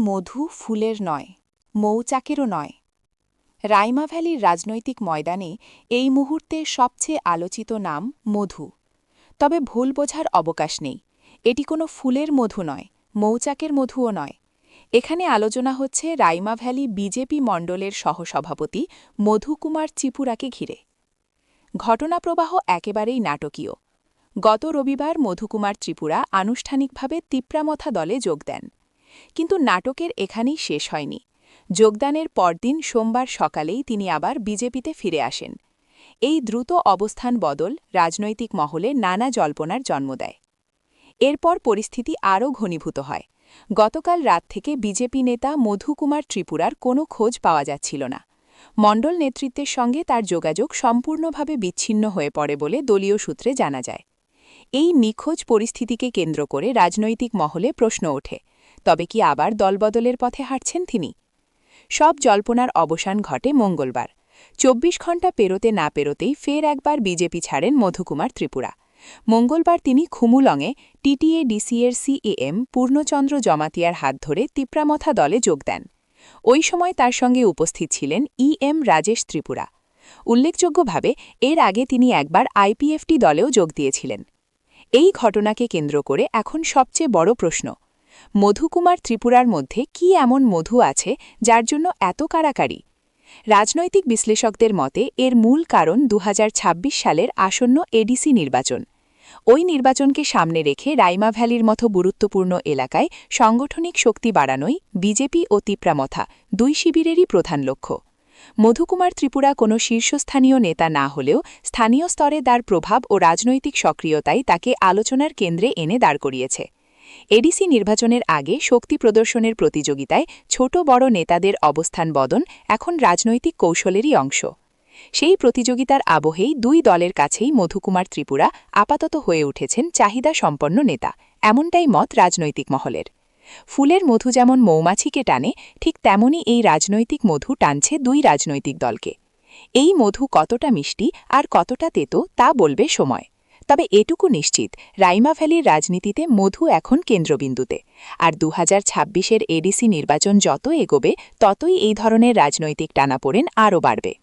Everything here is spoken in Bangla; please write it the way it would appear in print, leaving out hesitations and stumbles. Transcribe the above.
মধু ফুলের নয়, মৌচাকেরও নয়। রাইমা ভ্যালির রাজনৈতিক ময়দানে এই মুহূর্তে সবচেয়ে আলোচিত নাম মধু। তবে ভুল বোঝার অবকাশ নেই, এটি কোনো ফুলের মধু নয়, মৌচাকের মধুও নয়। এখানে আলোচনা হচ্ছে রাইমা ভ্যালি বিজেপি মণ্ডলের সহসভাপতি মধুকুমার ত্রিপুরাকে ঘিরে। ঘটনাপ্রবাহ একেবারেই নাটকীয়। গত রবিবার মধুকুমার ত্রিপুরা আনুষ্ঠানিকভাবে তিপ্রামথা দলে যোগ দেন। কিন্তু নাটকের এখানেই শেষ হয়নি। যোগদানের পরদিন সোমবার সকালেই তিনি আবার বিজেপিতে ফিরে আসেন। এই দ্রুত অবস্থান বদল রাজনৈতিক মহলে নানা জল্পনার জন্ম দেয়। এরপর পরিস্থিতি আরও ঘনীভূত হয়। গতকাল রাত থেকে বিজেপি নেতা মধুকুমার ত্রিপুরার কোনো খোঁজ পাওয়া যাচ্ছিল না। মণ্ডল নেতৃত্বের সঙ্গে তার যোগাযোগ সম্পূর্ণভাবে বিচ্ছিন্ন হয়ে পড়ে বলে দলীয় সূত্রে জানা যায়। এই নিখোঁজ পরিস্থিতিকে কেন্দ্র করে রাজনৈতিক মহলে প্রশ্ন ওঠে, তবে কি আবার দলবদলের পথে হাঁটছেন তিনি? সব জল্পনার অবসান ঘটে মঙ্গলবার। ২৪ ঘণ্টা পেরোতে না পেরোতেই ফের একবার বিজেপি ছাড়েন মধুকুমার ত্রিপুরা। মঙ্গলবার তিনি খুমুলংয়ে টিটিএ-ডিসিএর সিএএম পূর্ণচন্দ্র জমাতিয়ার হাত ধরে তিপ্রামথা দলে যোগ দেন। ওই সময় তার সঙ্গে উপস্থিত ছিলেন ইএম রাজেশ ত্রিপুরা। উল্লেখযোগ্যভাবে এর আগে তিনি একবার আইপিএফটি দলেও যোগ দিয়েছিলেন। এই ঘটনাকে কেন্দ্র করে এখন সবচেয়ে বড় প্রশ্ন, মধুকুমার ত্রিপুরার মধ্যে কি এমন মধু আছে যার জন্য এত কাড়াকাড়ি? রাজনৈতিক বিশ্লেষকদের মতে এর মূল কারণ ২০২৬ সালের আসন্ন এডিসি নির্বাচন। ওই নির্বাচনকে সামনে রেখে রাইমা ভ্যালির মতো গুরুত্বপূর্ণ এলাকায় সাংগঠনিক শক্তি বাড়ানোই বিজেপি ও তিপ্রামথা দুই শিবিরেরই প্রধান লক্ষ্য। মধুকুমার ত্রিপুরা কোনো শীর্ষস্থানীয় নেতা না হলেও স্থানীয় স্তরে তার প্রভাব ও রাজনৈতিক সক্রিয়তাই তাকে আলোচনার কেন্দ্রে এনে দাঁড় করিয়েছে। এডিসি নির্বাচনের আগে শক্তি প্রদর্শনের প্রতিযোগিতায় ছোট বড় নেতাদের অবস্থান বদন এখন রাজনৈতিক কৌশলেরই অংশ। সেই প্রতিযোগিতার আবহেই দুই দলের কাছেই মধুকুমার ত্রিপুরা আপাতত হয়ে উঠেছেন চাহিদা সম্পন্ন নেতা, এমনটাই মত রাজনৈতিক মহলের। ফুলের মধু যেমন মৌমাছিকে টানে, ঠিক তেমনি এই রাজনৈতিক মধু টানছে দুই রাজনৈতিক দলকে। এই মধু কতটা মিষ্টি আর কতটা তেতো তা বলবে সময়। তবে এটুকু নিশ্চিত, রাইমা ভ্যালির রাজনীতিতে মধু এখন কেন্দ্রবিন্দুতে। আর ২০২৬-এর এডিসি নির্বাচন যত এগোবে ততই এই ধরনের রাজনৈতিক টানাপোড়েন আরও বাড়বে।